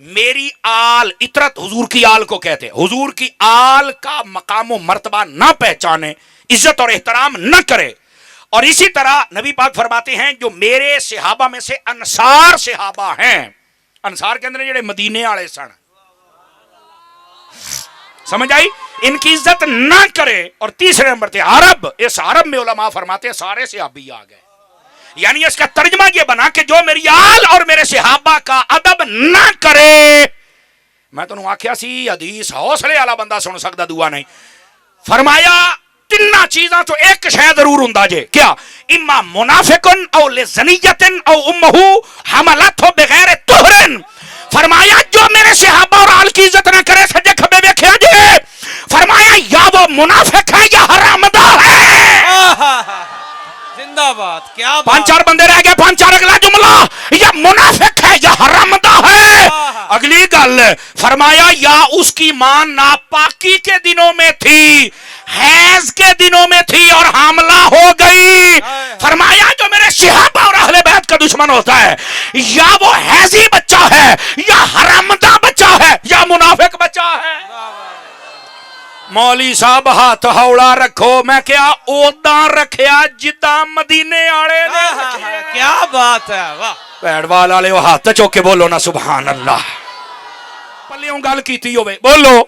میری آل اطرت حضور کی آل کو کہتے ہیں، حضور کی آل کا مقام و مرتبہ نہ پہچانے، عزت اور احترام نہ کرے. اور اسی طرح نبی پاک فرماتے ہیں جو میرے صحابہ میں سے انصار صحابہ ہیں، انصار کے اندر جڑے مدینے والے سن، سمجھ آئی، ان کی عزت نہ کرے. اور تیسرے نمبر پہ عرب، اس عرب میں علماء فرماتے ہیں سارے صحابی آ گئے. یعنی اس کا ترجمہ یہ بنا کہ جو میری آل اور میرے صحابہ کا ادب نہ کرے. میں تو آخیا سی حدیث حوصلے والا بندہ سن سکتا، دعا نہیں. فرمایا تین چیزاں تو ایک شے ضرور ہوندا جے، کیا؟ اما منافقن او لزنیتن او امہ حملتہ بغیر طہرن. فرمایا جو میرے صحابہ اور آل کی عزت نہ کرے، سجے کھبے ویکھیا جے، فرمایا یا وہ منافق ہے یا حرامدہ ہے. زندہ باد. کیا پانچ چار بندے رہ گئے، پانچ چار اگلا جملہ، یا منافق ہے یا حرامدہ ہے. اگلی گل فرمایا یا اس کی ماں ناپاکی کے دنوں میں تھی، حیض کے دنوں میں تھی اور حاملہ ہو گئی. فرمایا جو میرے صحابہ اور اہل بیت کا دشمن ہوتا ہے، یا وہ حیضی بچہ ہے یا حرامدہ بچہ ہے یا منافق بچہ ہے. مولی صاحب ہاتھ ہولا رکھو. میں کیا اوداں رکھیا جداں مدینے والے نے. کیا بات ہے. واہ. پیڑوال والے وہ ہاتھ چوک کے بولو نا سبحان اللہ. پلیوں گل کیتی ہوئے بولو.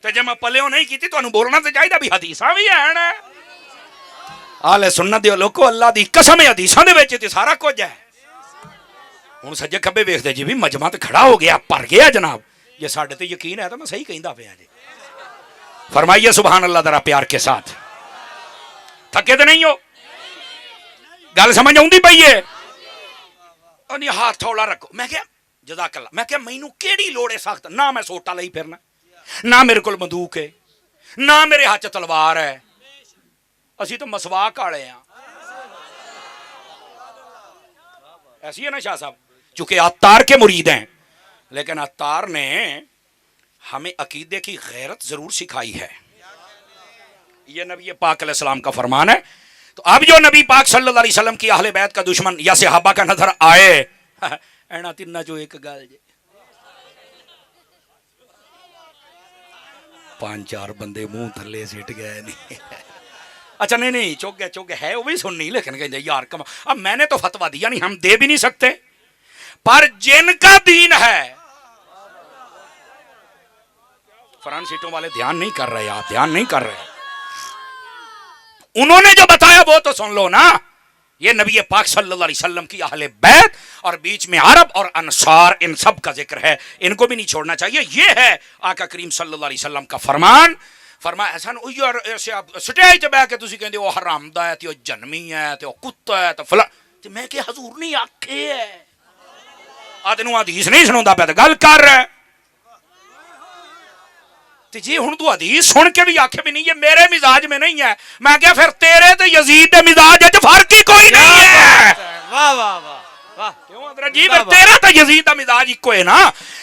تے جے میں پلیوں نہیں کیتی تو انہوں بولنا تے چاہیے بھی حدیثاں بھی ہیں نا. آلے سنت دیو لوکو اللہ دی قسم حدیثاں دے وچ تے سارا کچھ ہے. ہوں سجے کھبے ویکھدے جی بھی مجمع تے کھڑا ہو گیا، پر گیا جناب. یہ ساڈے تے یقین ہے تو میں صحیح کہندا پیا جی. فرمائیے سبحان اللہ ذرا پیار کے ساتھ. تھکے تے نہیں ہو؟ گل سمجھ آؤندی پئی ہے؟ اور یہ ہاتھ تھوڑا رکھو. میں کیا جزاک اللہ. میں کیا مینوں کیڑی لوڑ ہے سخت؟ نہ میں سوٹا لئی پھرنا، نہ میرے کول بندوق ہے، نہ میرے ہاتھ تلوار ہے. اسی تو مسواک والے ہیں. ایسی ہے نا شاہ صاحب؟ چونکہ عطار کے مرید ہیں، لیکن عطار نے ہمیں عقیدے کی غیرت ضرور سکھائی ہے. یہ نبی پاک علیہ السلام کا فرمان ہے. تو اب جو نبی پاک صلی اللہ علیہ وسلم کی اہل بیت کا دشمن یا صحابہ کا نظر آئے، اینا تینہ جو ایک گل جے، پانچ چار بندے منہ تھلے سٹ گئے نہیں. اچھا نہیں چوک گئے ہے وہ بھی سننی، لیکن کہیں یار کما. اب میں نے تو فتویٰ دیا نہیں، ہم دے بھی نہیں سکتے. پر جن کا دین ہے، فرانس سیٹوں والے دھیان نہیں کر رہے، آپ دھیان نہیں کر رہے. انہوں نے جو بتایا وہ تو سن لو نا. یہ نبی پاک صلی اللہ علیہ وسلم کی اہل بیت اور بیچ میں عرب اور انصار، ان سب کا ذکر ہے. ان کو بھی نہیں چھوڑنا چاہیے. یہ ہے آقا کریم صلی اللہ علیہ وسلم کا فرمان. فرمایا ایسا او یار ایسے آپ سٹیج تے بیٹھ کے تسی کہندے او حرامدا ہے تے او جنمی ہے تے او کتا ہے تے فلاں. تے میں کہ حضور نہیں آکھے ہے. تینوں حدیث نہیں سنوندا پیا تے گل کر رہا ہے. تے جی ہن تو حدیث سن کے بھی آکھے بھی نہیں یہ میرے مزاج میں نہیں ہے. میں کہا پھر تیرے تے یزید دے مزاج وچ فرق ہی کوئی نہیں ہے. واہ واہ واہ. کیوں حضرت جی تیرا تو یزید کا مزاج ایک ہے نا.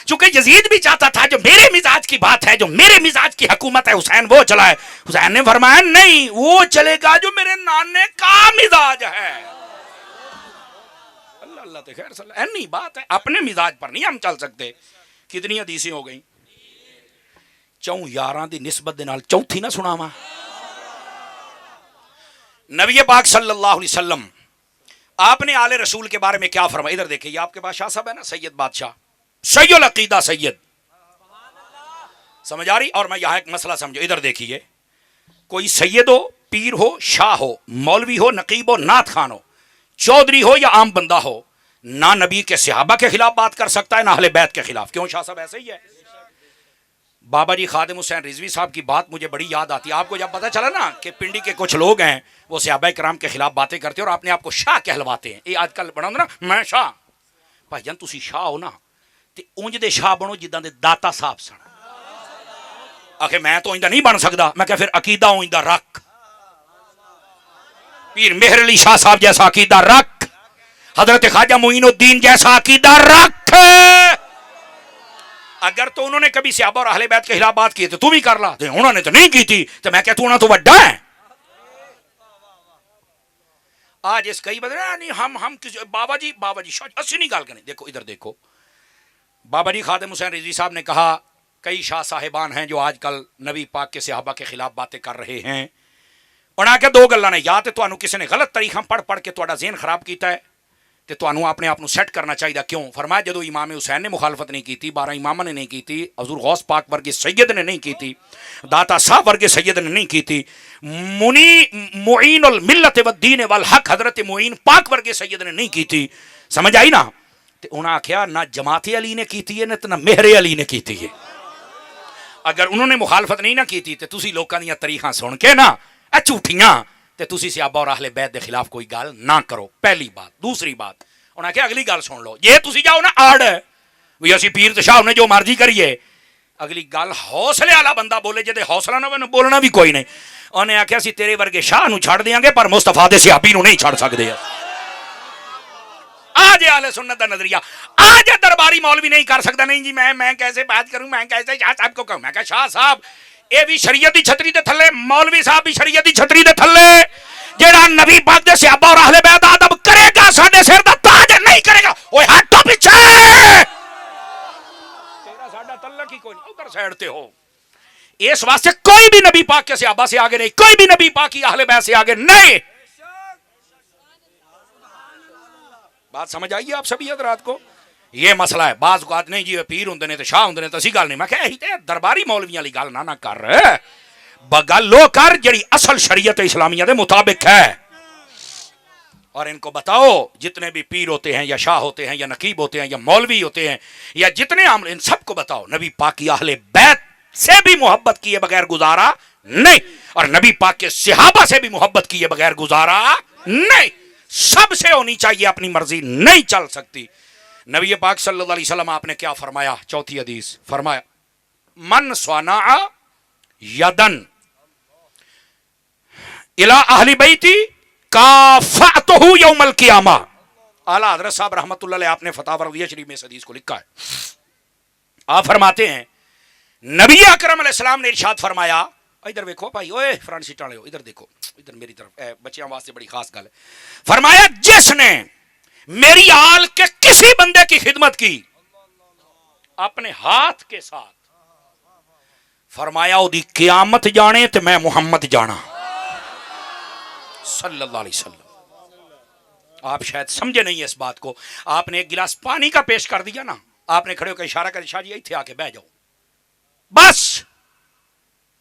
چونکہ یزید بھی چاہتا تھا جو میرے مزاج کی بات ہے، جو میرے مزاج کی حکومت ہے، حسین وہ چلائے. حسین نے فرمایا نہیں، وہ چلے گا جو میرے نانے کا مزاج ہے. اللہ اللہ تے خیر صلی اللہ. بات ہے اپنے مزاج پر نہیں ہم چل سکتے. کتنی حدیثیں ہو گئیں؟ چوں یاراں دی نسبت دے نال چوتھی نہ سناواں. نبی پاک صلی اللہ علیہ وسلم آپ نے آل رسول کے بارے میں کیا فرمایا؟ ادھر دیکھیں، یہ آپ کے پاس شاہ صاحب ہے نا، سید بادشاہ، سید العقیدہ سید. سمجھ آ رہی؟ اور میں یہاں ایک مسئلہ سمجھو. ادھر دیکھیے، کوئی سید ہو، پیر ہو، شاہ ہو، مولوی ہو، نقیب ہو، نعت خان ہو، چودھری ہو یا عام بندہ ہو، نہ نبی کے صحابہ کے خلاف بات کر سکتا ہے نہ اہل بیت کے خلاف. کیوں شاہ صاحب ایسے ہی ہے؟ بابا جی خادم حسین رضوی صاحب کی بات مجھے بڑی یاد آتی ہے. آپ کو جب پتہ چلا نا کہ پنڈی کے کچھ لوگ ہیں وہ صحابہ کرام کے خلاف باتیں کرتے ہیں اور اپنے آپ کو شاہ کہلواتے ہیں. یہ آج کل بڑا نا میں شاہ. بھائی جان تسی شاہ ہو نا تے اونج دے شاہ بنو جداں دے داتا صاحب سن. آخر میں تو اونج دا نہیں بن سکدا. میں کہ پھر عقیدہ اونج دا رکھ. پیر مہر علی شاہ صاحب جیسا عقیدہ رکھ. حضرت خواجہ معین الدین جیسا عقیدہ رکھ. اگر تو انہوں نے کبھی صحابہ اور اہل بیت کے خلاف بات کی تو تم بھی کر لا. انہوں نے تو نہیں کی تھی تو میں کہتا ہوں تو وڈا ہے. آج اس کئی بدل نہیں ہم کسی بابا جی اسی نہیں گال کریں. دیکھو ادھر دیکھو, بابا جی خادم حسین رضوی صاحب نے کہا کئی شاہ صاحبان ہیں جو آج کل نبی پاک کے صحابہ کے خلاف باتیں کر رہے ہیں. انہاں کے دو گلاں نے, یا تے تانوں کسی نے غلط طریقہ پڑھ کے تہاڈا ذہن خراب کیتا ہے تے تانوں اپنے آپ نو سیٹ کرنا چاہیے. کیوں؟ فرمایا جدو امام حسین نے مخالفت نہیں کی, 12 اماماں نے نہیں کی, حضور غوث پاک ورگے سید نے نہیں کی, داتا صاحب ورگے سید نے نہیں کی, معین الملت والدین والحق حضرت معین پاک ورگے سید نے نہیں کی. سمجھ آئی نا؟ تے انہاں آکھیا نہ جماعت علی نے کیتی ہے نہ مہر علی نے کیتی ہے. اگر انہوں نے مخالفت نہیں نہ کیتی تے تسی لوکاں دیاں تاریخاں سن کے نا اے جھوٹیاں تے تسی صحابہ اور اہل بیت دے خلاف کوئی گل نہ کرو. پہلی بات. دوسری بات, انہاں کہ اگلی گل سن لو, جے تسی جاؤ نا آڑ وی اسی پیر تے شاہ نے جو مرضی کریے, اگلی گل حوصلے والا بندہ بولے جے حوصلہ نہ ہوے بولنا بھی کوئی نہیں. انہیں آکھیا اسی تیرے ورگے شاہ نو چھڑ دیاں گے پر مصطفیٰ دے صحابی نو نہیں چھڑ سکدے. آج اہل سنت دا نظریہ, آج درباری مولوی نہیں کر سکتا. نہیں جی میں کیسے بات کروں, میں کیسے شاہ صاحب کو کہوں. میں کہا شاہ صاحب اے بھی شریعت دی چھتری دے تھلے, مولوی صاحب بھی شریعت دی چھتری دے تھلے. جیڑا نبی پاک دے صحابہ اور اہل بیت ادب کرے گا ساڈے سر دا تاج نہیں کرے گا. اوے ہٹو پیچھے, تیرا ساڈا تعلق ہی کوئی نہیں, ادھر سائیڈ تے ہو. اس واسطے کوئی بھی نبی پاک کے صحابہ سے آگے نہیں, کوئی بھی نبی پاک کی اہل بیت سے آگے نہیں. بات سمجھ آئیے آپ سبھی حضرات کو؟ یہ مسئلہ ہے. بعض اوقات نہیں جی پیر ہوندے نے تے شاہ ہوندے نے تے اسی گل نہیں. میں کہ یہی تے درباری مولویاں والی گل نہ کر, بگل لو کر جڑی اصل شریعت اسلامیہ دے مطابق ہے. اور ان کو بتاؤ جتنے بھی پیر ہوتے ہیں یا شاہ ہوتے ہیں یا نقیب ہوتے ہیں یا مولوی ہوتے ہیں یا جتنے عام, ان سب کو بتاؤ نبی پاک کی اہل بیت سے بھی محبت کیے بغیر گزارا نہیں, اور نبی پاک کے صحابہ سے بھی محبت کیے بغیر گزارا نہیں. سب سے ہونی چاہیے, اپنی مرضی نہیں چل سکتی. نبی پاک صلی اللہ علیہ وسلم آپ نے کیا فرمایا؟ چوتھی حدیث فرمایا من صنع یدن الی اہل بیتی کافأتہ یوم القیامہ. اعلیٰ حضرت صاحب رحمۃ اللہ علیہ آپ نے فتاوی رضیہ شریف میں اس حدیث کو لکھا ہے. آپ فرماتے ہیں نبی اکرم علیہ السلام نے ارشاد فرمایا, ادھر دیکھو بھائی, اوے فرنٹ سیٹ والے ادھر دیکھو, ادھر میری طرف, بچیاں واسطے بڑی خاص گل ہے. فرمایا جس نے میری آل کے کسی بندے کی خدمت کی اپنے ہاتھ کے ساتھ, فرمایا او دی قیامت جانے تے میں محمد جانا صلی اللہ علیہ وسلم. آپ شاید سمجھے نہیں اس بات کو. آپ نے ایک گلاس پانی کا پیش کر دیا نا, آپ نے کھڑے ہو کے اشارہ کر, شاہ جی ایتھے آ کے بیٹھ جاؤ, بس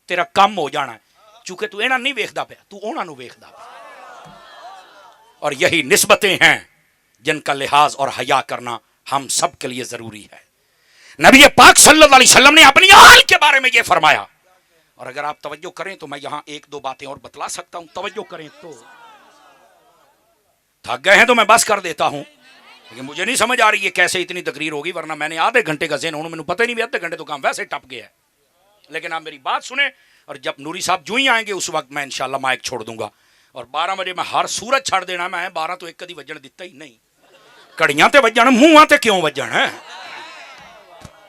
تیرا کم ہو جانا ہے. چونکہ تو اینا نہیں ویکھدا پیا, تو اونا نو ویکھدا پیا. اور یہی نسبتیں ہیں جن کا لحاظ اور حیا کرنا ہم سب کے لیے ضروری ہے. نبی پاک صلی اللہ علیہ وسلم نے اپنی آل کے بارے میں یہ فرمایا. اور اگر آپ توجہ کریں تو میں یہاں ایک دو باتیں اور بتلا سکتا ہوں, توجہ کریں تو. تھک گئے ہیں تو میں بس کر دیتا ہوں, لیکن مجھے نہیں سمجھ آ رہی ہے کیسے اتنی تقریر ہوگی, ورنہ میں نے آدھے گھنٹے کا ذہن ہوں, میں پتہ ہی نہیں بھی آدھے گھنٹے تو کام ویسے ٹپ گیا ہے. لیکن آپ میری بات سنیں, اور جب نوری صاحب جو ہی آئیں گے اس وقت میں انشاءاللہ مائک چھوڑ دوں گا. اور 12 بجے میں ہر صورت چھڑ دینا, میں 12 تو ایک کدی وجن دیتا ہی نہیں. کڑیاں تے وجن, منہ تے کیوں وجن ہے؟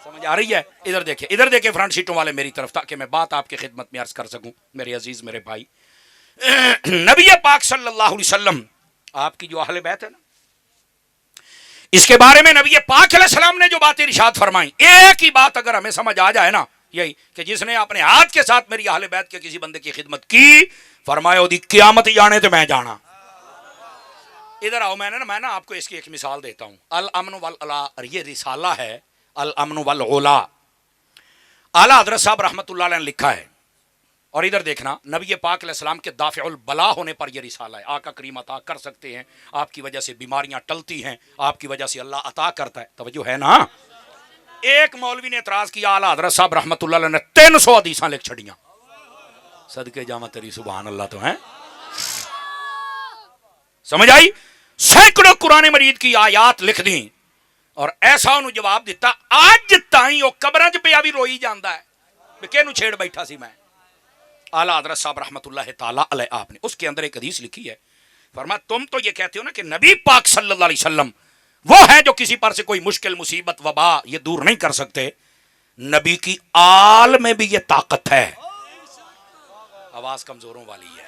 سمجھ آ رہی ہے؟ ادھر دیکھیں فرنٹ سیٹوں والے میری طرف, تاکہ میں بات آپ کی خدمت میں عرض کر سکوں. میرے عزیز میرے بھائی, نبی پاک صلی اللہ علیہ وسلم آپ کی جو اہل بیت ہے نا, اس کے بارے میں نبی پاک علیہ السلام نے جو باتیں ارشاد فرمائیں, ایک ہی بات اگر ہمیں سمجھ آ جائے نا, یہی کہ جس نے اپنے ہاتھ کے ساتھ میری اہل بیت کے کسی بندے کی خدمت کی, فرمایا دی قیامت جانے تو میں جانا. ادھر آؤ, میں نا آپ کو اس کی ایک مثال دیتا ہوں. الامن والعلا, یہ رسالہ ہے الامن والعلا, اعلیٰ حضرت صاحب رحمۃ اللہ علیہ نے لکھا ہے. اور ادھر دیکھنا, نبی پاک علیہ السلام کے دافع البلا ہونے پر یہ رسالہ ہے. آقا کریم عطا کر سکتے ہیں, آپ کی وجہ سے بیماریاں ٹلتی ہیں, آپ کی وجہ سے اللہ عطا کرتا ہے. توجہ ہے نا؟ ایک مولوی نے اعتراض کیا, اعلیٰ حضرت صاحب رحمۃ اللہ علیہ نے 300 حدیثاں لکھ چھڑیاں. صدقے جاواں تیری سبحان اللہ تو ہیں. سمجھ آئی؟ سینکڑوں قرآن مجید کی آیات لکھ دیں, اور ایسا انہوں جواب دیتا, آج تائیں وہ قبراں چ پیا بھی روئی جاندا ہے کہ کینوں چھیڑ بیٹھا سی میں. اعلیٰ حضرت صاحب رحمۃ اللہ تعالیٰ علیہ آپ نے اس کے اندر ایک حدیث لکھی ہے. فرمایا تم تو یہ کہتے ہو نا کہ نبی پاک صلی اللہ علیہ وسلم وہ ہیں جو کسی پر سے کوئی مشکل مصیبت وبا یہ دور نہیں کر سکتے. نبی کی آل میں بھی یہ طاقت ہے. آواز کمزوروں والی ہے.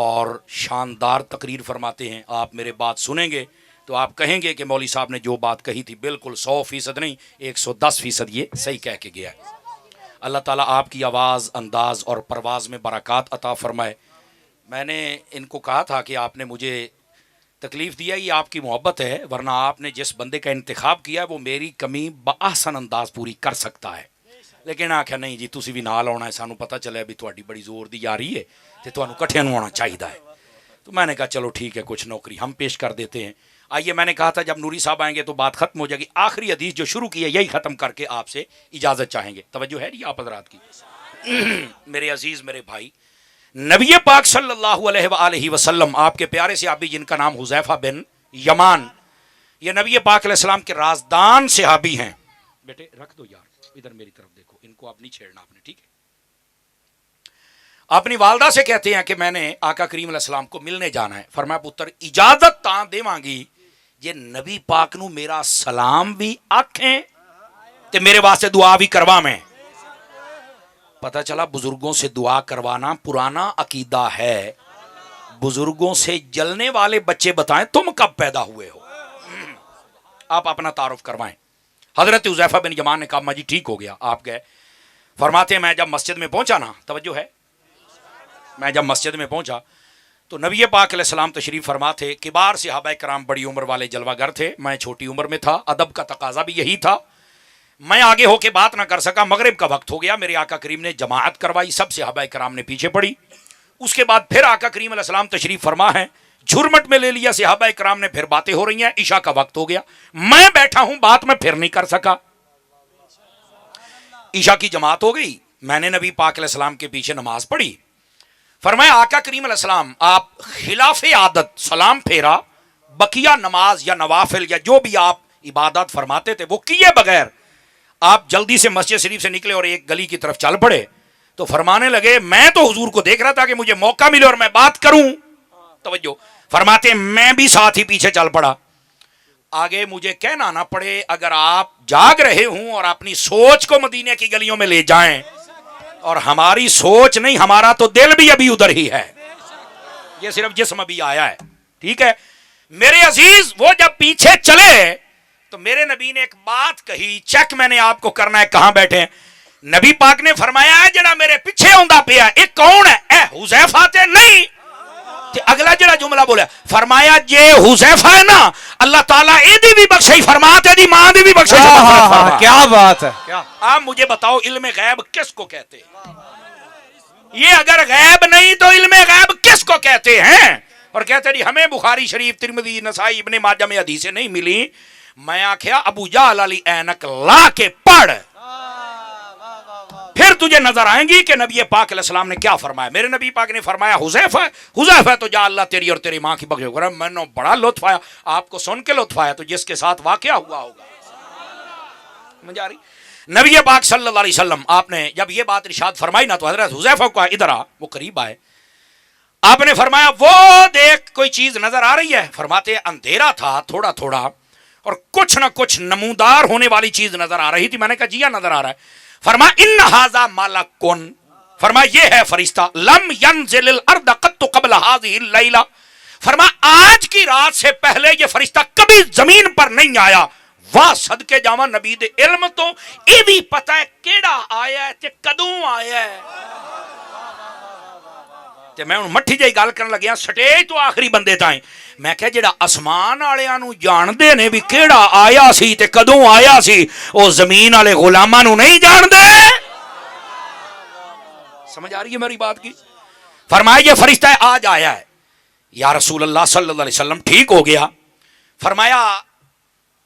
اور شاندار تقریر فرماتے ہیں. آپ میرے بات سنیں گے تو آپ کہیں گے کہ مولوی صاحب نے جو بات کہی تھی بالکل 100% نہیں 110% یہ صحیح کہہ کے گیا ہے. اللہ تعالیٰ آپ کی آواز انداز اور پرواز میں برکات عطا فرمائے. میں نے ان کو کہا تھا کہ آپ نے مجھے تکلیف دیا، یہ آپ کی محبت ہے، ورنہ آپ نے جس بندے کا انتخاب کیا وہ میری کمی بآسن انداز پوری کر سکتا ہے. لیکن آخیا نہیں جی تسی بھی نال آنا ہے، سانو پتہ چلے بھی تہاڈی بڑی زور دی یاری ہے تے تانوں کٹھیاں نوں آنا چاہیے ہے. تو میں نے کہا چلو ٹھیک ہے کچھ نوکری ہم پیش کر دیتے ہیں. آئیے میں نے کہا تھا جب نوری صاحب آئیں گے تو بات ختم ہو جائے گی. آخری حدیث جو شروع کی ہے یہی ختم کر کے آپ سے اجازت چاہیں گے. توجہ ہے جی آپ حضرات کی؟ میرے عزیز میرے بھائی، نبی پاک صلی اللہ علیہ وآلہ وسلم آپ کے پیارے صحابی جن کا نام حذیفہ بن یمان، یہ نبی پاک علیہ السلام کے رازدان صحابی ہیں. بیٹے رکھ دو یار، ادھر میری طرف دیکھو، ان کو آپ نہیں چھیڑنا آپ نے، ٹھیک ہے؟ اپنی والدہ سے کہتے ہیں کہ میں نے آقا کریم علیہ السلام کو ملنے جانا ہے. فرمایا پتر اجازت تاں دیواں گی جے نبی پاک نو میرا سلام بھی آکھیں تے میرے واسطے دعا بھی کرواویں. پتہ چلا بزرگوں سے دعا کروانا پرانا عقیدہ ہے. بزرگوں سے جلنے والے بچے بتائیں تم کب پیدا ہوئے ہو. آپ اپنا تعارف کروائیں. حضرت حذیفہ بن یمان نے کہا میں جی ٹھیک ہو گیا. آپ گئے. فرماتے ہیں میں جب مسجد میں پہنچا نا، توجہ ہے، میں جب مسجد میں پہنچا تو نبی پاک علیہ السلام تشریف فرما تھے. کبار صحابہ کرام بڑی عمر والے جلوہ گر تھے. میں چھوٹی عمر میں تھا. ادب کا تقاضا بھی یہی تھا. میں آگے ہو کے بات نہ کر سکا. مغرب کا وقت ہو گیا. میرے آقا کریم نے جماعت کروائی. سب صحابہ کرام نے پیچھے پڑی. اس کے بعد پھر آقا کریم علیہ السلام تشریف فرما ہے. جھرمٹ میں لے لیا صحابہ کرام نے. پھر باتیں ہو رہی ہیں. عشاء کا وقت ہو گیا. میں بیٹھا ہوں، بات میں پھر نہیں کر سکا. عشاء کی جماعت ہو گئی. میں نے نبی پاک علیہ السلام کے پیچھے نماز پڑھی. فرمایا آقا کریم علیہ السلام آپ خلاف عادت سلام پھیرا، بقیہ نماز یا نوافل یا جو بھی آپ عبادات فرماتے تھے وہ کیے بغیر آپ جلدی سے مسجد شریف سے نکلے اور ایک گلی کی طرف چل پڑے. تو فرمانے لگے میں تو حضور کو دیکھ رہا تھا کہ مجھے موقع ملے اور میں بات کروں. توجہ فرماتے میں بھی ساتھ ہی پیچھے چل پڑا. آگے مجھے کہنا نہ پڑے اگر آپ جاگ رہے ہوں اور اپنی سوچ کو مدینے کی گلیوں میں لے جائیں، اور ہماری سوچ نہیں ہمارا تو دل بھی ابھی ادھر ہی ہے، یہ صرف جسم ابھی آیا ہے. ٹھیک ہے میرے عزیز، وہ جب پیچھے چلے تو میرے نبی نے ایک بات کہی. چیک میں نے آپ کو کرنا ہے کہاں بیٹھے ہیں. نبی پاک نے فرمایا ہے جڑا میرے پیچھے ہوندا پیا اے کون ہے؟ اے حذیفہ تے نہیں. تے اگلا جڑا جملہ بولیا فرمایا جے حذیفہ ہے نا اللہ تعالیٰ ایدی بھی بخشش فرما تے دی ماں دی بھی بخشش فرما. کیا بات ہے. آپ مجھے بتاؤ علم غیب کس کو کہتے ہیں؟ یہ اگر غیب نہیں تو علم غیب کس کو کہتے ہیں؟ اور کہتے ہیں ہمیں بخاری شریف ترمذی نسائی ابن ماجہ میں حدیثیں نہیں ملی. میں آکھیا ابو جہل علی اینک لا کے پڑھ، پھر تجھے نظر آئیں گی کہ نبی پاک علیہ السلام نے کیا فرمایا. میرے نبی پاک نے فرمایا حذیفہ تو جا اللہ تیری اور تیری ماں کی بخشش کرے. میں نے بڑا لطف آیا. آپ کو سن کے لطف آیا تو جس کے ساتھ واقعہ ہوا ہوگا. مجھے آ رہی نبی پاک صلی اللہ علیہ وسلم آپ نے جب یہ بات ارشاد فرمائی نا تو حضرت حذیفہ کو ادھر آ. وہ قریب آئے. آپ نے فرمایا وہ دیکھ کوئی چیز نظر آ رہی ہے؟ فرماتے اندھیرا تھا تھوڑا تھوڑا اور کچھ نہ کچھ نمودار ہونے والی چیز نظر آ رہی تھی. میں نے کہا جی نظر آ رہا ہے. فرمایا ان ھذا ملکن، فرمایا یہ ہے فرشتہ، لم ینزل الارض قط قبل هذه الليلہ، فرمایا آج کی رات سے پہلے یہ فرشتہ کبھی زمین پر نہیں آیا. واہ صدقے جاواں نبی دے علم تو یہ بھی پتہ ہے کیڑا آیا ہے تے کدوں آیا ہے. تے میں ہن مٹھی جئی گل کرن لگیا سٹیج تو آخری بندے تائیں. میں کہ جڑا اسمان والیاں نو جاندے نے بھی کیڑا آیا سی تے کدوں آیا سی، او زمین والے غلاماں نو نہیں جاندے. سمجھ آ رہی ہے میری بات کی؟ فرمایا یہ فرشتہ ہے آج آیا ہے. یا رسول اللہ صلی اللہ علیہ وسلم ٹھیک ہو گیا. فرمایا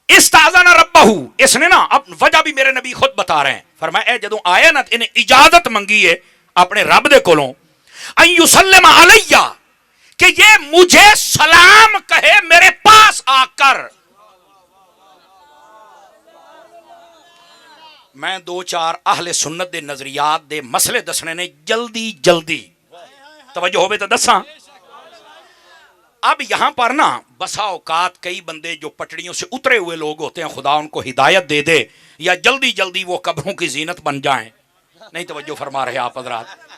استاذن ربہ، اس نے نا اب وجہ بھی میرے نبی خود بتا رہے ہیں. فرمایا اے جدوں آیا نا انہیں اجازت منگی ہے اپنے رب دے کولوں ان یسلم علیہ کہ یہ مجھے سلام کہے میرے پاس آ کر. میں دو چار اہل سنت دے نظریات دے مسئلے دسنے نے جلدی جلدی توجہ ہوئے تو دساں. اب یہاں پر نا بسا اوقات کئی بندے جو پٹڑیوں سے اترے ہوئے لوگ ہوتے ہیں، خدا ان کو ہدایت دے دے یا جلدی جلدی وہ قبروں کی زینت بن جائیں. نہیں توجہ فرما رہے آپ حضرات.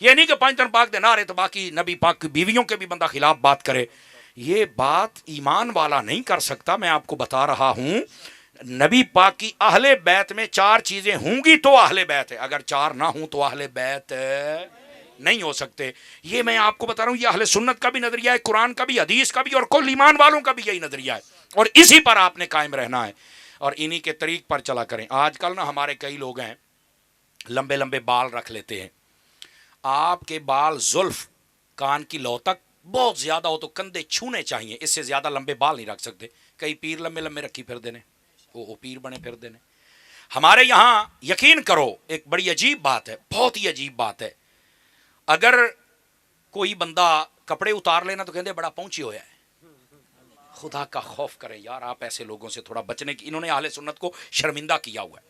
یہ نہیں کہ 5 دن پاک دے نہ رہے تو باقی نبی پاک کی بیویوں کے بھی بندہ خلاف بات کرے. یہ بات ایمان والا نہیں کر سکتا. میں آپ کو بتا رہا ہوں نبی پاک کی اہل بیت میں 4 چیزیں ہوں گی تو اہل بیت ہے, اگر 4 نہ ہوں تو اہل بیت نہیں ہو سکتے. یہ میں آپ کو بتا رہا ہوں, یہ اہل سنت کا بھی نظریہ ہے, قرآن کا بھی, حدیث کا بھی, اور کل ایمان والوں کا بھی یہی نظریہ ہے, اور اسی پر آپ نے قائم رہنا ہے اور انہی کے طریق پر چلا کریں. آج کل نا ہمارے کئی لوگ ہیں لمبے لمبے بال رکھ لیتے ہیں. آپ کے بال زلف کان کی لو تک بہت زیادہ ہو تو کندھے چھونے چاہیے, اس سے زیادہ لمبے بال نہیں رکھ سکتے. کئی پیر لمبے لمبے رکھی پھر دینے, وہ پیر بنے پھر دینے. ہمارے یہاں یقین کرو ایک بڑی عجیب بات ہے, بہت ہی عجیب بات ہے, اگر کوئی بندہ کپڑے اتار لینا تو کہتے بڑا پہنچی ہوا ہے. خدا کا خوف کرے یار, آپ ایسے لوگوں سے تھوڑا بچنے کی. انہوں نے اہل سنت کو شرمندہ کیا ہوا ہے.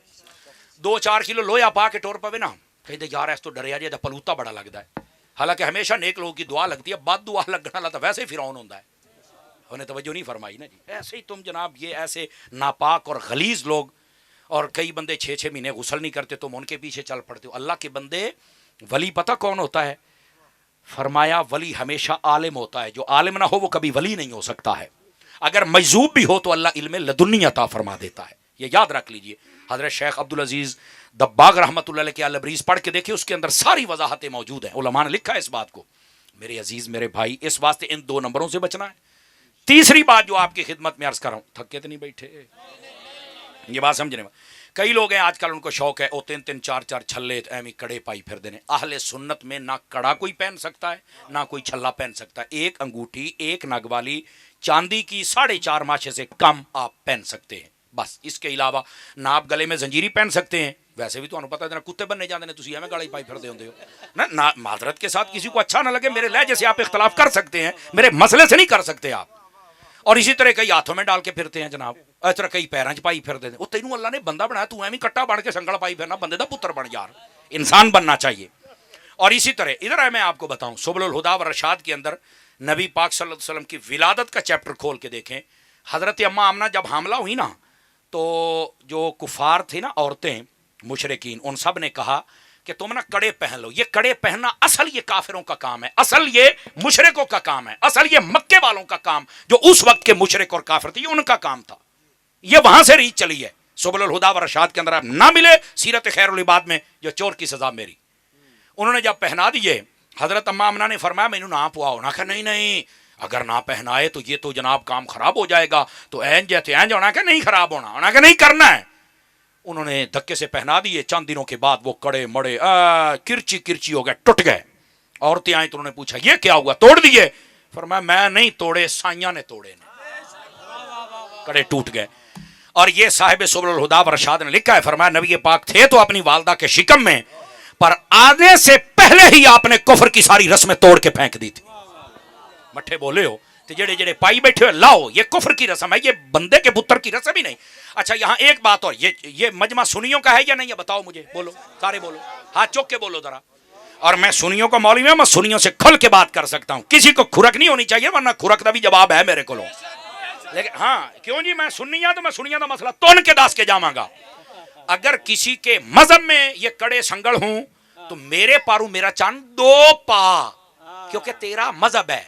2-4 کلو لویا پا کے ٹور پوے نا کہتے یار ایس تو ڈریا جا پلوتا بڑا لگتا ہے. حالانکہ ہمیشہ نیک لوگوں کی دعا لگتی ہے, بد دعا لگنا والا تو ویسے ہی فرعون ہوتا ہے. انہیں توجہ نہیں فرمائی نا جی. ایسے ہی تم جناب یہ ایسے ناپاک اور غلیظ لوگ, اور کئی بندے 6 مہینے غسل نہیں کرتے, تم ان کے پیچھے چل پڑتے ہو. اللہ کے بندے ولی پتہ کون ہوتا ہے؟ فرمایا ولی ہمیشہ عالم ہوتا ہے, جو عالم نہ ہو وہ کبھی ولی نہیں ہو سکتا ہے. اگر مجذوب بھی ہو تو اللہ علم لدنی عطا فرما دیتا ہے, یہ یاد رکھ لیجئے. حضرت شیخ عبدالعزیز دباغ رحمۃ اللہ علیہ کے البریز پڑھ کے دیکھیں, اس کے اندر ساری وضاحتیں موجود ہیں. علماء نے لکھا ہے اس بات کو. میرے عزیز میرے بھائی, اس واسطے ان 2 نمبروں سے بچنا ہے. تیسری بات جو آپ کی خدمت میں عرض کر رہا ہوں, تھکے تو نہیں بیٹھے, یہ بات سمجھنے میں. کئی لوگ ہیں آج کل ان کو شوق ہے او 3-3 4-4 چھلے ایمی کڑے پائی پھر دینے. اہل سنت میں نہ کڑا کوئی پہن سکتا ہے نہ کوئی چھلا پہن سکتا ہے. ایک انگوٹھی, ایک نگ والی چاندی کی 4.5 ماشے سے کم آپ پہن سکتے ہیں بس. اس کے علاوہ نہ آپ گلے میں زنجیری پہن سکتے ہیں, ویسے بھی تو پتا ہے کتے بننے جاتے ہیں, تھی ایویں گاڑی پائی پھر دے ہو نا. معذرت کے ساتھ کسی کو اچھا نہ لگے, میرے لہجے سے آپ اختلاف کر سکتے ہیں, میرے مسئلے سے نہیں کر سکتے آپ. اور اسی طرح کئی ہاتھوں میں ڈال کے پھرتے ہیں جناب, اس طرح کئی پیروں چ پائی پھر دے. وہ تینوں اللہ نے بندہ بنایا, تو ایویں کٹا بن کے سنگل پائی پھرنا, بندے دا پتر بن یار, انسان بننا چاہیے. اور اسی طرح ادھر ہے, میں آپ کو بتاؤں سبل الہدا و رشاد کے اندر نبی پاک صلی اللہ علیہ وسلم کی ولادت کا چیپٹر کھول کے دیکھیں. حضرت اماں آمنہ جب حاملہ ہوئی نا تو جو کفار تھے نا عورتیں مشرکین, ان سب نے کہا کہ تم نا کڑے پہن لو. یہ کڑے پہننا اصل یہ کافروں کا کام ہے, اصل یہ مشرکوں کا کام ہے, اصل یہ مکے والوں کا کام, جو اس وقت کے مشرک اور کافر تھے, یہ ان کا کام تھا. یہ وہاں سے ریچ چلی ہے. سبل الہدا و رشاد کے اندر آپ نہ ملے سیرت خیر العباد میں, جو چور کی سزا میری. انہوں نے جب پہنا دیے, حضرت اماں آمنہ نے فرمایا مینوں نہ پواؤ. انہوں نے کہا نہیں نہیں, اگر نہ پہنائے تو یہ تو جناب کام خراب ہو جائے گا, تو اینج ہے تو اینج ہونا کہ نہیں خراب ہونا, انہوں نے کہا نہیں کرنا ہے. انہوں نے دھکے سے پہنا دیے. چند دنوں کے بعد وہ کڑے مڑے کرچی کرچی ہو گئے, ٹوٹ گئے. عورتیں آئیں تو انہوں نے پوچھا یہ کیا ہوا, توڑ دیے؟ فرمایا میں نہیں توڑے, سائیاں نے توڑے, کڑے ٹوٹ گئے. اور یہ صاحب سبل الہدا و رشاد نے لکھا ہے, فرمایا نبی پاک تھے تو اپنی والدہ کے شکم میں, پر آنے سے پہلے ہی آپ نے کفر کی ساری رسمیں توڑ کے پھینک دی تھی. مٹھے بولے ہو تو جڑے جڑے پائی بیٹھے ہو لاؤ, یہ کفر کی رسم ہے, یہ بندے کے پتر کی رسم ہی نہیں. اچھا یہاں ایک بات اور, یہ مجمع سنیوں کا ہے یا نہیں ہے بتاؤ مجھے, بولو سارے بولو, ہاتھ چوک کے بولو ذرا. اور میں سنیوں کا مولوی ہوں, میں سنیوں سے کھل کے بات کر سکتا ہوں, کسی کو کھرک نہیں ہونی چاہیے, ورنہ کھرک کا بھی جواب ہے میرے کو. لیکن ہاں کیوں جی, میں سنیا تو میں سنیا دا مسئلہ تون کے داس کے جاواں گا. اگر کسی کے مذہب میں یہ کڑے سنگل ہوں تو میرے پارو میرا چاند 2 پا, کیونکہ تیرا مذہب ہے.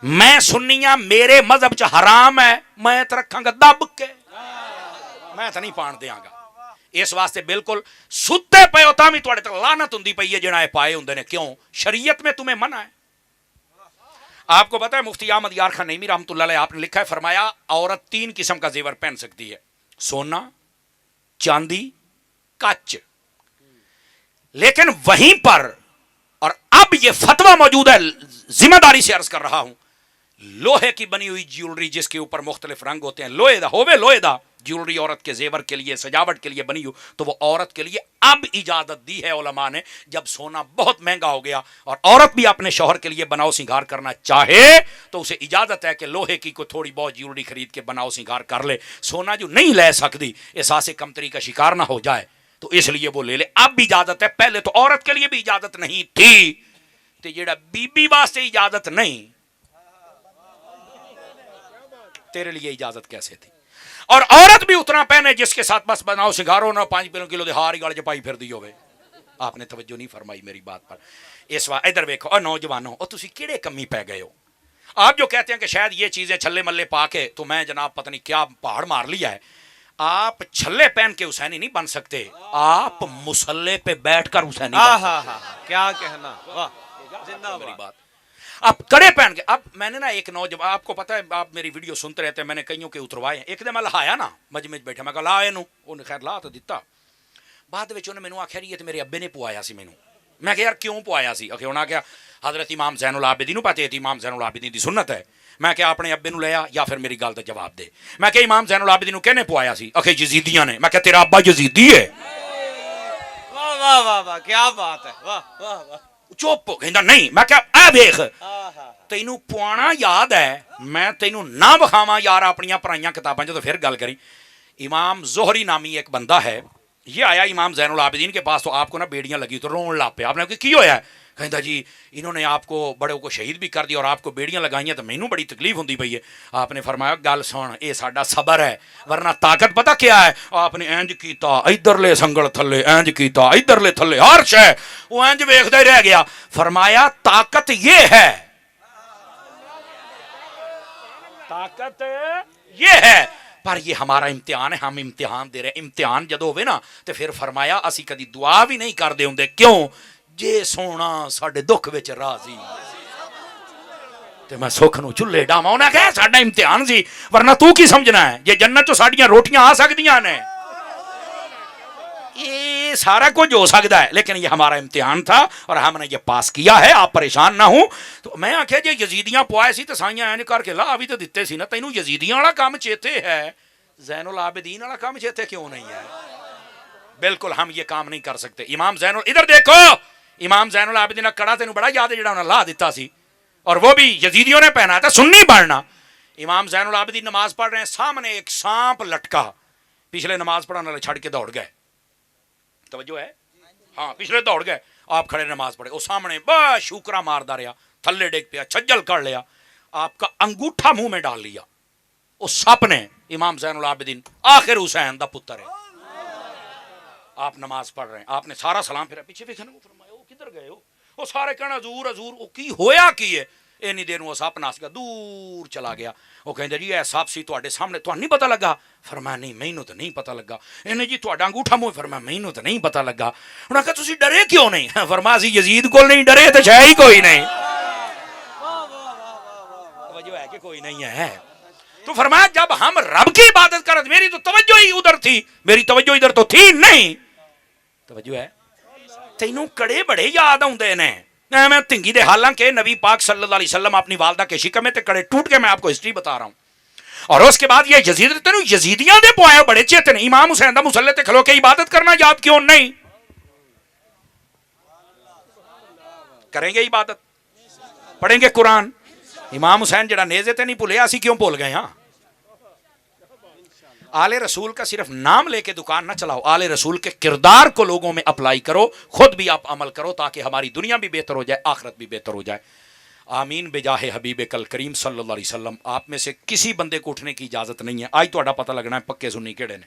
میں سنیا, میرے مذہب چ حرام ہے, میں تے رکھاں گا دب کے, میں تے نہیں پان دیاں گا. اس واسطے بالکل ستے پے ہوتا بھی تواڈے تے لعنت ہوندی پئی ہے جنہاں اے پائے ہوندے نے. کیوں؟ شریعت میں تمہیں منع ہے. آپ کو پتہ ہے مفتی احمد یار خان نعیمی رحمۃ اللہ علیہ, آپ نے لکھا ہے, فرمایا عورت 3 قسم کا زیور پہن سکتی ہے, سونا, چاندی, کچ. لیکن وہیں پر, اور اب یہ فتویٰ موجود ہے, ذمہ داری سے عرض کر رہا ہوں, لوہے کی بنی ہوئی جیولری جس کے اوپر مختلف رنگ ہوتے ہیں, لوہے دا ہوے لوہے دا جیولری عورت کے زیور کے لیے, سجاوٹ کے لیے بنی ہو, تو وہ عورت کے لیے اب اجازت دی ہے علماء نے. جب سونا بہت مہنگا ہو گیا اور عورت بھی اپنے شوہر کے لیے بناؤ سنگار کرنا چاہے تو اسے اجازت ہے کہ لوہے کی کوئی تھوڑی بہت جیولری خرید کے بناؤ سنگار کر لے. سونا جو نہیں لے سکتی احساس کمتری کا شکار نہ ہو جائے تو اس لیے وہ لے لے. اب بھی اجازت ہے, پہلے تو عورت کے لیے بھی اجازت نہیں تھی, تو جیڑا بی بی واسطے اجازت نہیں, تیرے لیے اجازت کیسے تھی؟ اور عورت بھی اتنا پہنے جس کے ساتھ بس بناؤ سنگارو نہ 5 کلو دے ہار گل چ پائی پھر دی ہوے. آپ نے توجہ نہیں فرمائی میری بات پر. اس وقت ادھر ویکھو اور نوجوانوں اور تسی کیڑے کمی پہ گئے ہو. آپ جو کہتے ہیں کہ شاید یہ چیزیں چھلے ملے پا کے تو میں جناب پتہ نہیں کیا پہاڑ مار لیا ہے. آپ چھلے پہن کے حسینی نہیں بن سکتے, آپ مسلح پہ بیٹھ کر حسینی بن سکتے. کیا کہنا, واہ میری بات آپ کڑے پہن کے. اب میں نے نا ایک نوجوان, آپ کو پتا ہے آپ میری ویڈیو سنتے رہتے ہیں, میں نے کئیوں کے اتروائے ہیں. ایک دن میں لہایا نا مجمع بیٹھا, میں کہا لا اینو, انہیں خیر لا تو دیتا. بعد وچ انہیں مینوں آکھیا یہ تے میرے ابے نے پوایا سی مینوں. میں کہا یار کیوں پوایا سی؟ کہ انہاں کہا حضرت امام زین العابدین پتہ ہے امام زین العابدین دی سنت ہے. میں کہ اپنے ابے نو لیا یا پھر میری گل دا جواب دے. میں کہ امام زین العابدین کہنے پوایا سی؟ کہ یزیدیاں نے. میں کہ تیرا ابا یزیدی ہے؟ واہ واہ واہ واہ کیا بات ہے, واہ واہ واہ. چپ کہندا نہیں. میں کہ اے ویکھ تینوں پوانا یاد ہے, میں تینوں نہ بخاواں یار اپنیاں پرائیاں کتاباں جو پھر گل کری. امام زہری نامی ایک بندہ ہے, یہ آیا امام زین العابدین کے پاس تو آپ کو نا بیڑیاں لگی تو رون لا پہ. آپ نے کہا کی ہویا ہے؟ کہندا جی انہوں نے آپ کو بڑوں کو شہید بھی کر دیا اور آپ کو بیڑیاں لگائیاں تو مینوں بڑی تکلیف ہوندی پئی ہے. آپ نے فرمایا گل سن, اے ساڈا صبر ہے, ورنہ طاقت پتہ کیا ہے؟ آپ نے انج کیتا ادھرلے سنگل تھلے, انج کیتا ادھرلے تھلے, ہر شے وہ انج ویکھدا ہی رہ گیا. فرمایا طاقت یہ ہے, طاقت یہ ہے, پر یہ ہمارا امتحان ہے, ہم امتحان دے رہے. امتحان جدو ہوئے نا تو پھر فرمایا اسی کدی دعا بھی نہیں کر دے ہوندے. کیوں؟ جے سونا ساڈے دکھ وچ راضی تے میں سکھ نو چلے ڈاواں. انہاں کہا ساڈا امتحان سی, ورنہ تو کی سمجھنا ہے یہ جنت چوں ساڈیاں روٹیاں آ سکدیاں نے, یہ سارا کچھ ہو سکتا ہے, لیکن یہ ہمارا امتحان تھا اور ہم نے یہ پاس کیا ہے. آپ پریشان نہ ہوں. تو میں آخیا جی یزیدیاں پوائے سی تو سائیاں این کر کے لا بھی تو دیتے سی نا. تینوں یزیدیاں والا کام چیتے ہے, زین العابدین والا کام چیتے کیوں نہیں ہے؟ بالکل ہم یہ کام نہیں کر سکتے. امام زین ادھر دیکھو, امام زین العابدین کڑا تینوں بڑا یاد ہے جڑا انہوں نے لا دیتا سی, اور وہ بھی یزیدیوں نے پہنا تھا, سنی پڑھنا. امام زین العابدین نماز پڑھ رہے ہیں, سامنے ایک سانپ لٹکا, پچھلے نماز پڑھانے والے چھڑ کے دوڑ گئے. توجہ ہے؟ ہاں پچھلے دوڑ گئے, آپ کھڑے نماز پڑھے, وہ سامنے بس شوکرا ماردا رہا, تھلے ڈگ پیا, چھجل کر لیا, آپ کا انگوٹھا منہ میں ڈال لیا. اس سپ نے امام زین العابدین آخر حسین دا پتر ہے. آپ نماز پڑھ رہے ہیں, آپ نے سارا سلام پھرا, پیچھے بھی فرمایا وہ کدھر گئے ہو؟ وہ سارے کہنا حضور حضور, وہ کی ہویا کی ہے؟ اینی دیر وہ سپ نس گیا, دور چلا گیا. وہ کہندے جی اے سپ سی تواڈے سامنے, تہاں نہیں پتہ لگا؟ فرمایا نہیں مینوں تو نہیں پتہ لگا. انہیں جی تہاڈا انگوٹھا منہ, فرمایا مینوں تو نہیں پتہ لگا. انہاں کہا تسی ڈرے کیوں نہیں؟ فرمایا اسی یزید کول نہیں ڈرے تے شے ہی کوئی نہیں. توجہ ہے کہ کوئی نہیں ہے؟ تو فرمایا جب ہم رب کی عبادت کر, میری تو توجہ ہی ادھر تھی, میری توجہ ادھر تو تھی نہیں. توجہ ہے؟ تینوں کڑے بڑے یاد آؤندے نے. میں تنگی دے, حالانکہ نبی پاک صلی اللہ علیہ وسلم اپنی والدہ کے شکم میں تے کڑے ٹوٹ کے, میں آپ کو ہسٹری بتا رہا ہوں. اور اس کے بعد یہ یزید تینوں یزیدیاں دے پوائے بڑے چیتے نے. امام حسین دا مصلی تے کھلو کے عبادت کرنا یاد کیوں نہیں کریں گے؟ عبادت پڑھیں گے قرآن. امام حسین جڑا نیزے تے نہیں بھولے, اسی کیوں بھول گئے؟ ہاں آل رسول کا صرف نام لے کے دکان نہ چلاؤ, آل رسول کے کردار کو لوگوں میں اپلائی کرو, خود بھی آپ عمل کرو, تاکہ ہماری دنیا بھی بہتر ہو جائے, آخرت بھی بہتر ہو جائے. آمین بجاہ حبیب کل کریم صلی اللہ علیہ وسلم. آپ میں سے کسی بندے کو اٹھنے کی اجازت نہیں ہے. آج تہاڈا پتہ لگنا ہے پکے سنی کیڑے نے.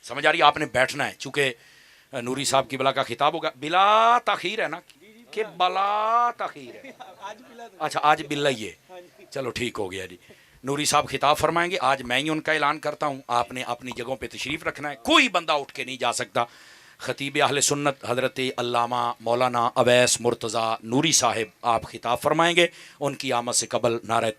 سمجھ آ رہی؟ آپ نے بیٹھنا ہے, چونکہ نوری صاحب کی بلا کا خطاب ہوگا. بلا تاخیر ہے نا کہ بلا تاخیر ہے؟ اچھا آج بلا ہی ہے, چلو ٹھیک ہو گیا جی. نوری صاحب خطاب فرمائیں گے, آج میں ہی ان کا اعلان کرتا ہوں. آپ نے اپنی جگہوں پہ تشریف رکھنا ہے, کوئی بندہ اٹھ کے نہیں جا سکتا. خطیب اہل سنت حضرت علامہ مولانا اویس مرتضیٰ نوری صاحب آپ خطاب فرمائیں گے. ان کی آمد سے قبل نعرہ